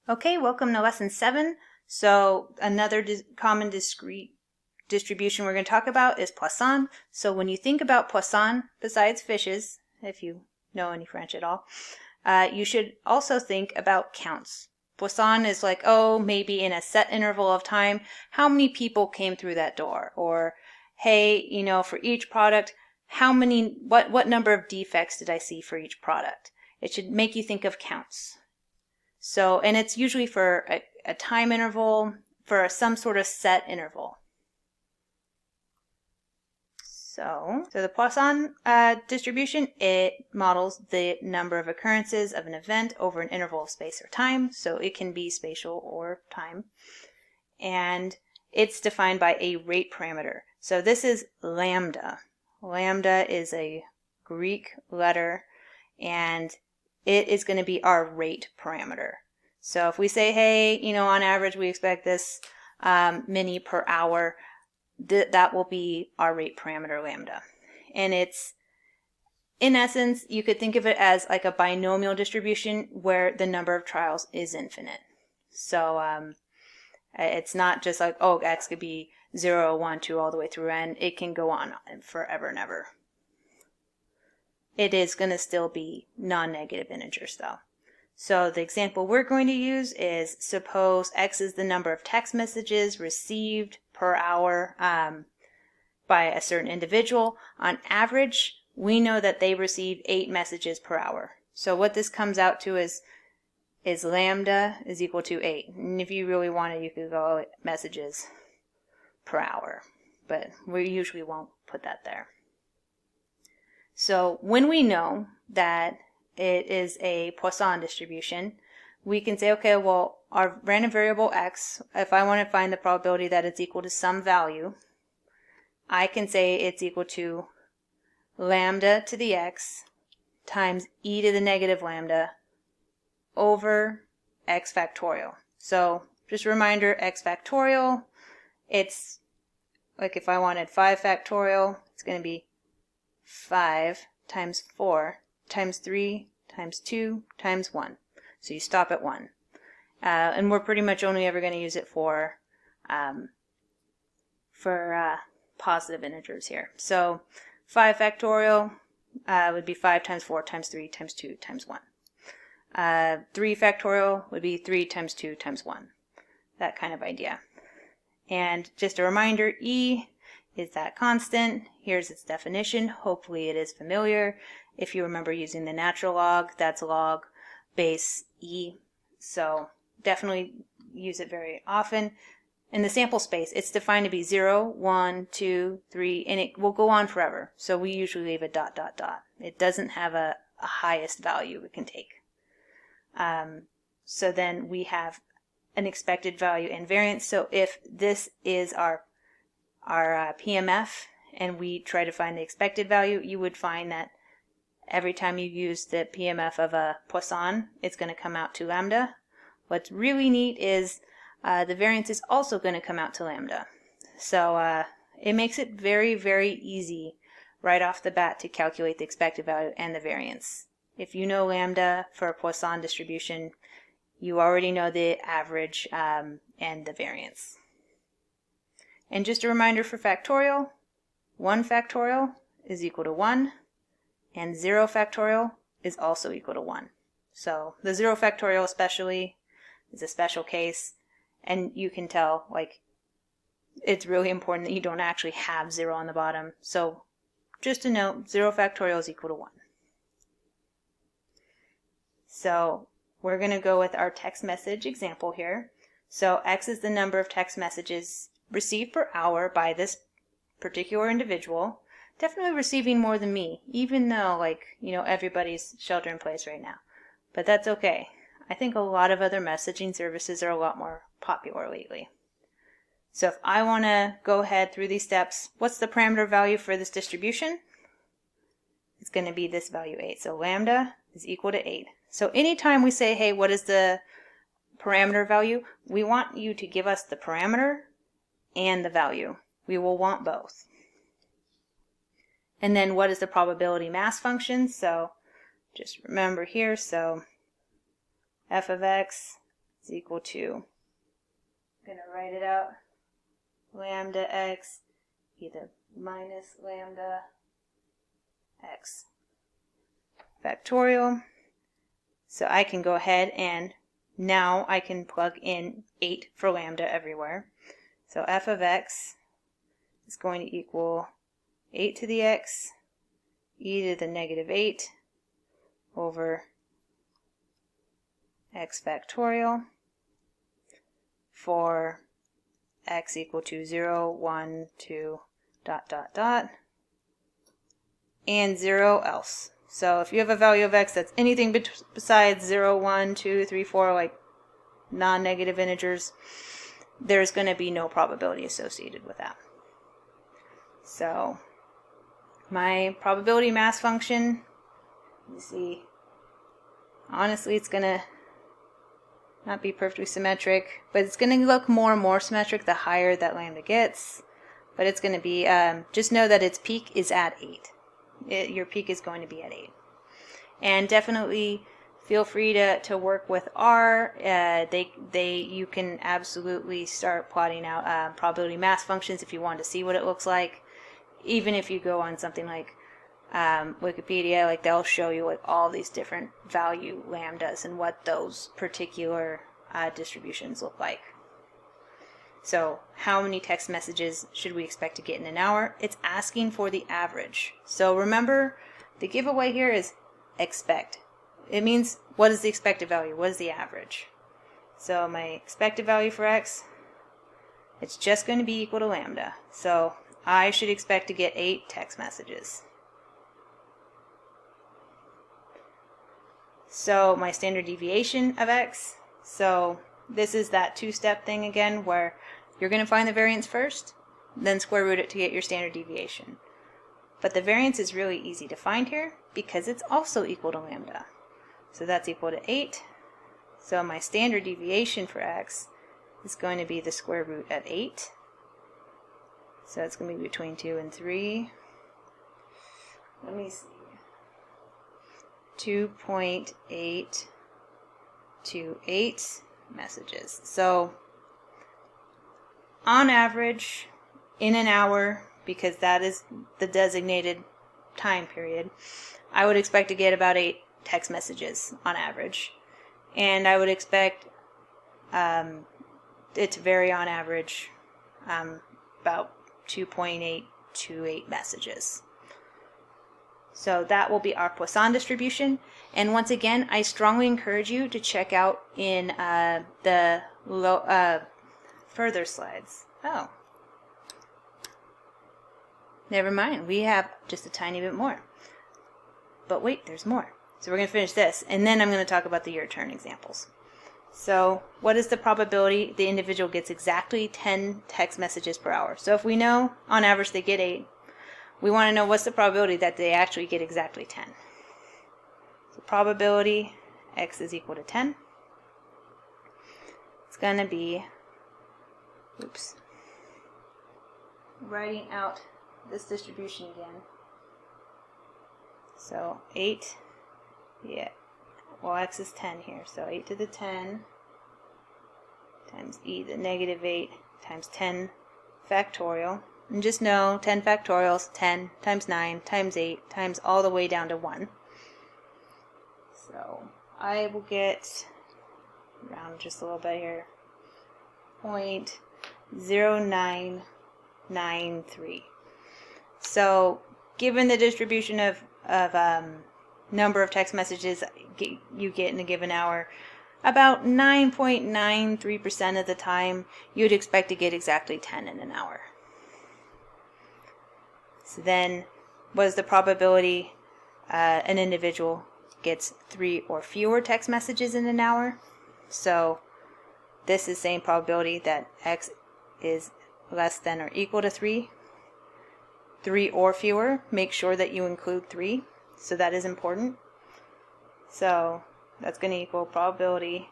Okay, welcome to lesson 7. So another common discrete distribution we're going to talk about is Poisson. So when you think about Poisson, besides fishes, if you know any French at all, you should also think about counts. Poisson is like, oh, maybe in a set interval of time, how many people came through that door? Or, hey, for each product, what number of defects did I see for each product? It should make you think of counts. So, and it's usually for a time interval, for some sort of set interval. So the Poisson distribution, it models the number of occurrences of an event over an interval of space or time. So it can be spatial or time. And it's defined by a rate parameter. So this is lambda. Lambda is a Greek letter, and it is going to be our rate parameter. So if we say, hey, on average we expect this many per hour, that will be our rate parameter lambda. And it's, in essence, you could think of it as like a binomial distribution where the number of trials is infinite. So it's not just like, oh, x could be 0, 1, 2, all the way through n. It can go on forever and ever. It is going to still be non-negative integers though. So the example we're going to use is, suppose x is the number of text messages received per hour by a certain individual. On average, we know that they receive 8 messages per hour. So what this comes out to is lambda is equal to 8. And if you really wanted, you could go messages per hour, but we usually won't put that there. So when we know that it is a Poisson distribution, we can say, okay, well, our random variable x, if I want to find the probability that it's equal to some value, I can say it's equal to lambda to the x times e to the negative lambda over x factorial. So just a reminder, x factorial, it's like if I wanted 5 factorial, it's going to be 5 times 4 times 3 times 2 times 1. So you stop at 1. And we're pretty much only ever going to use it for positive integers here. So 5 factorial would be 5 times 4 times 3 times 2 times 1. 3 factorial would be 3 times 2 times 1. That kind of idea. And just a reminder, e is that constant. Here's its definition. Hopefully it is familiar. If you remember using the natural log, that's log base e. So definitely use it very often. In the sample space, it's defined to be 0, 1, 2, 3, and it will go on forever. So we usually leave a ... It doesn't have a highest value it can take. So then we have an expected value and variance. So if this is our PMF and we try to find the expected value, you would find that every time you use the PMF of a Poisson, it's going to come out to lambda. What's really neat is the variance is also going to come out to lambda. So it makes it very, very easy right off the bat to calculate the expected value and the variance. If you know lambda for a Poisson distribution, you already know the average and the variance. And just a reminder for factorial, 1 factorial is equal to 1, and 0 factorial is also equal to 1. So the 0 factorial especially is a special case, and you can tell, like, it's really important that you don't actually have 0 on the bottom. So just a note, 0 factorial is equal to 1. So we're going to go with our text message example here. So x is the number of text messages received per hour by this particular individual. Definitely receiving more than me, even though, everybody's shelter in place right now. But that's okay. I think a lot of other messaging services are a lot more popular lately. So if I want to go ahead through these steps, what's the parameter value for this distribution? It's going to be this value 8. So lambda is equal to 8. So anytime we say, hey, what is the parameter value? We want you to give us the parameter and the value. We will want both. And then what is the probability mass function? So just remember here, so f of x is equal to, I'm going to write it out, lambda x either minus lambda x factorial. So I can go ahead and now I can plug in 8 for lambda everywhere. So f of x is going to equal 8 to the x e to the negative 8 over x factorial for x equal to 0, 1, 2, ... and 0 else. So if you have a value of x that's anything besides 0, 1, 2, 3, 4, like non-negative integers, there's going to be no probability associated with that. So my probability mass function, you see, honestly it's going to not be perfectly symmetric, but it's going to look more and more symmetric the higher that lambda gets. But it's going to be, just know that its peak is at 8. Your peak is going to be at 8. And definitely feel free to work with R. You can absolutely start plotting out probability mass functions if you want to see what it looks like. Even if you go on something like Wikipedia, like they'll show you like all these different value lambdas and what those particular distributions look like. So how many text messages should we expect to get in an hour? It's asking for the average. So remember, the giveaway here is expect. It means what is the expected value? What is the average? So my expected value for x, it's just going to be equal to lambda. So I should expect to get 8 text messages. So my standard deviation of x, so this is that two-step thing again where you're going to find the variance first, then square root it to get your standard deviation. But the variance is really easy to find here because it's also equal to lambda. So that's equal to 8. So my standard deviation for x is going to be the square root of 8. So it's going to be between 2 and 3. Let me see. 2.828 messages. So on average, in an hour, because that is the designated time period, I would expect to get about 8 text messages on average. And I would expect it to vary on average about 2.828 messages. So that will be our Poisson distribution. And once again, I strongly encourage you to check out in the further slides. Oh, never mind. We have just a tiny bit more. But wait, there's more. So we're going to finish this, and then I'm going to talk about the year turn examples. So what is the probability the individual gets exactly 10 text messages per hour? So if we know on average they get 8, we want to know what's the probability that they actually get exactly 10. So probability x is equal to 10. It's going to be, writing out this distribution again. So 8, x is 10 here. So 8 to the 10 times e to the negative 8 times 10 factorial. And just know 10 factorial is 10 times 9 times 8 times all the way down to 1. So I will get, round just a little bit here, 0.0993. So given the distribution of number of text messages you get in a given hour, about 9.93% of the time you'd expect to get exactly 10 in an hour. So then, what is the probability an individual gets 3 or fewer text messages in an hour? So this is same probability that x is less than or equal to 3. 3 or fewer, make sure that you include 3. So that is important. So that's going to equal probability.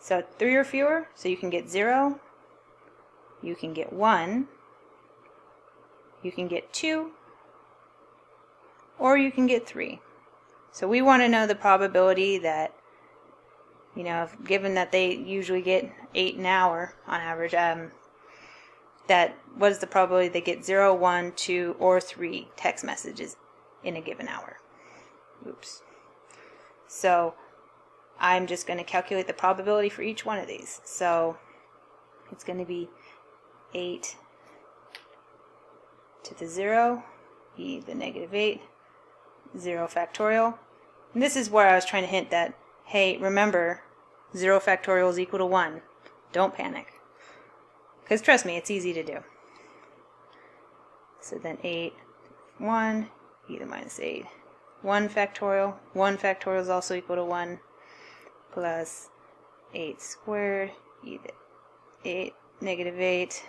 So 3 or fewer, so you can get 0, you can get 1, you can get 2, or you can get 3. So we want to know the probability that You know, given that they usually get 8 an hour on average, what is the probability they get 0, 1, 2, or 3 text messages in a given hour? Oops. So I'm just going to calculate the probability for each one of these. So it's going to be 8 to the 0, e to the negative 8, 0 factorial. And this is where I was trying to hint that, hey, remember, 0 factorial is equal to 1. Don't panic. Because trust me, it's easy to do. So then 8, 1, e to the minus 8. 1 factorial. 1 factorial is also equal to 1 plus 8 squared e to the 8, negative 8.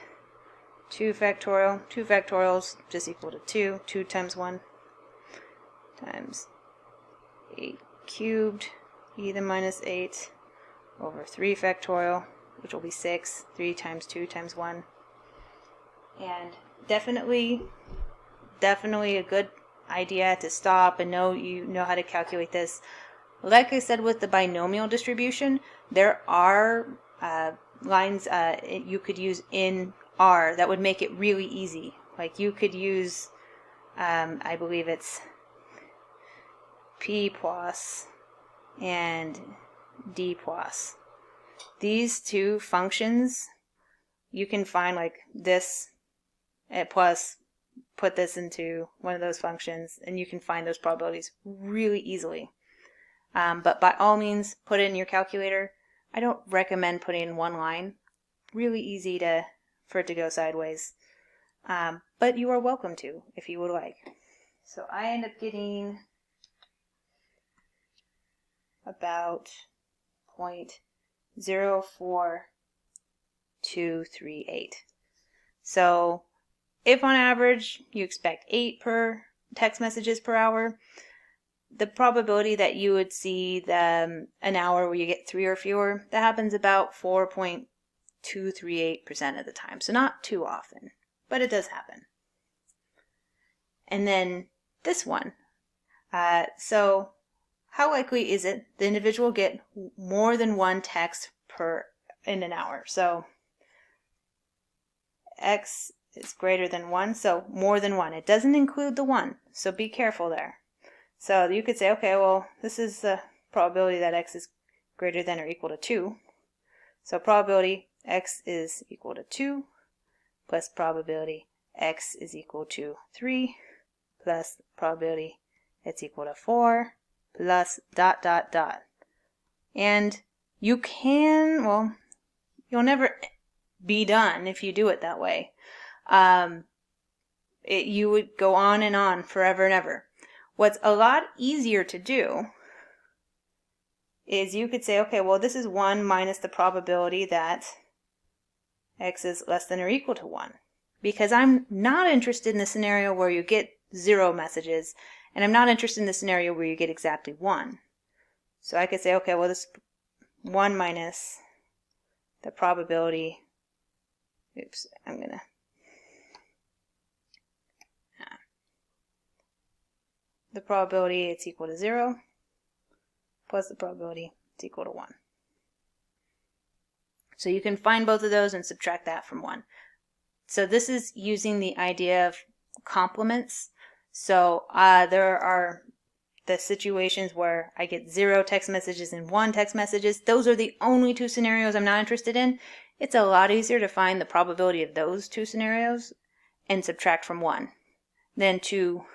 2 factorial. 2 factorials just equal to 2. 2 times 1 times 8 cubed e to the minus 8 over 3 factorial, which will be 6. 3 times 2 times 1. And definitely a good idea to stop and you know how to calculate this. Like I said with the binomial distribution, there are lines you could use in R that would make it really easy. Like you could use, I believe it's P plus and D plus. These two functions, you can find like this at plus, put this into one of those functions, and you can find those probabilities really easily. But by all means, put it in your calculator. I don't recommend putting in one line. Really easy for it to go sideways. But you are welcome to if you would like. So I end up getting about 0.04238. So if on average you expect 8 per text messages per hour, the probability that you would see an hour where you get 3 or fewer, that happens about 4.238% of the time. So not too often, but it does happen. And then this one. So how likely is it the individual get more than one text in an hour? So X is greater than 1, so more than 1. It doesn't include the 1, so be careful there. So you could say, okay, well, this is the probability that X is greater than or equal to 2. So probability X is equal to 2 plus probability X is equal to 3 plus probability it's equal to 4 plus ... And you can, well, you'll never be done if you do it that way. You would go on and on forever and ever. What's a lot easier to do is you could say, okay, well, this is 1 minus the probability that X is less than or equal to 1. Because I'm not interested in the scenario where you get 0 messages, and I'm not interested in the scenario where you get exactly 1. So I could say, okay, well, this 1 minus the probability, the probability it's equal to 0 plus the probability it's equal to 1. So you can find both of those and subtract that from 1. So this is using the idea of complements. So there are the situations where I get 0 text messages and 1 text messages. Those are the only 2 scenarios I'm not interested in. It's a lot easier to find the probability of those 2 scenarios and subtract from 1 than to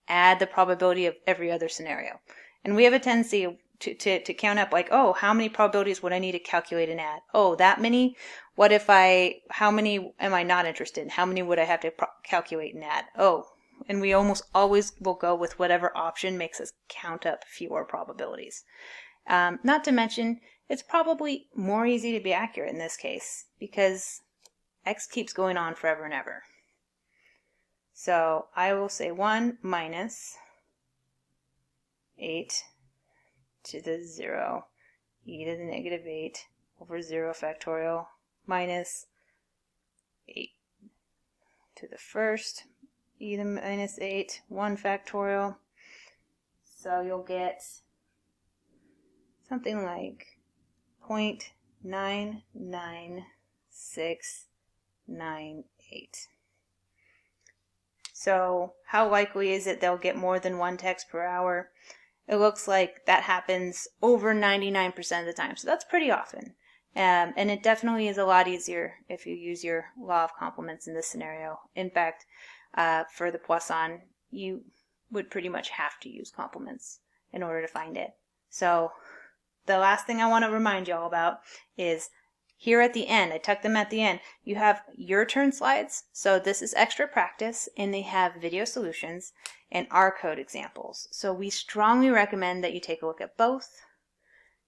add the probability of every other scenario. And we have a tendency to count up like, oh, how many probabilities would I need to calculate and add? Oh, that many? How many am I not interested in? How many would I have to calculate and add? Oh, and we almost always will go with whatever option makes us count up fewer probabilities. Not to mention, it's probably more easy to be accurate in this case because X keeps going on forever and ever. So I will say 1 minus 8 to the 0 e to the negative 8 over 0 factorial minus 8 to the first e to the minus 8, 1 factorial. So you'll get something like 0.99698. So how likely is it they'll get more than one text per hour? It looks like that happens over 99% of the time. So that's pretty often. And it definitely is a lot easier if you use your law of complements in this scenario. In fact, for the Poisson, you would pretty much have to use complements in order to find it. So the last thing I want to remind y'all about is here at the end, I tucked them at the end, you have your turn slides. So this is extra practice, and they have video solutions and R code examples. So we strongly recommend that you take a look at both,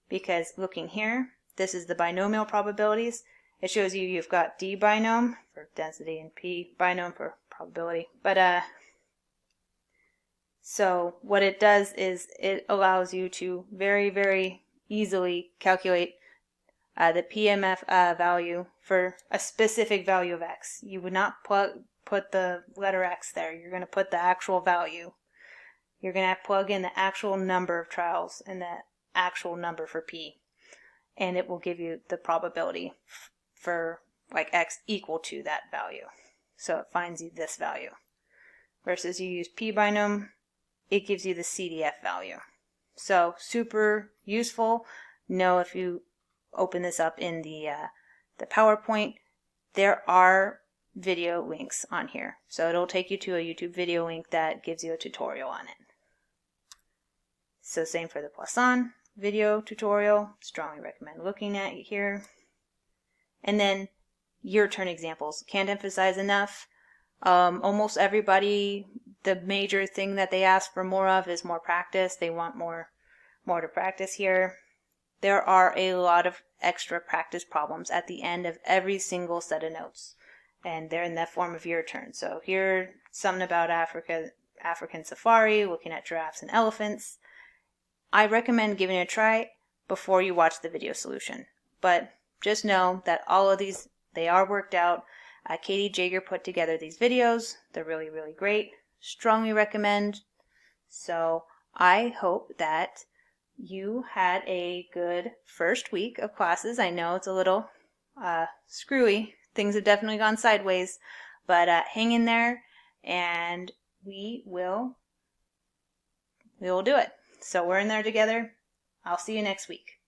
because looking here, this is the binomial probabilities. It shows you've got D binom for density and P binom for probability. But so what it does is it allows you to very, very easily calculate the PMF value for a specific value of X. You would not put the letter X there. You're going to put the actual value. You're going to plug in the actual number of trials and the actual number for P. And it will give you the probability for like X equal to that value. So it finds you this value. Versus you use P binom, it gives you the CDF value. So super useful. Know if you open this up in the PowerPoint, there are video links on here. So it'll take you to a YouTube video link that gives you a tutorial on it. So same for the Poisson video tutorial. Strongly recommend looking at it here. And then your turn examples. Can't emphasize enough. Almost everybody, the major thing that they ask for more of is more practice. They want more to practice here. There are a lot of extra practice problems at the end of every single set of notes. And they're in the form of your turn. So here, something about African safari, looking at giraffes and elephants. I recommend giving it a try before you watch the video solution. But just know that all of these, they are worked out. Katie Jager put together these videos. They're really, really great. Strongly recommend. So I hope that you had a good first week of classes. I know it's a little screwy. Things have definitely gone sideways. But hang in there, and we will do it. So we're in there together. I'll see you next week.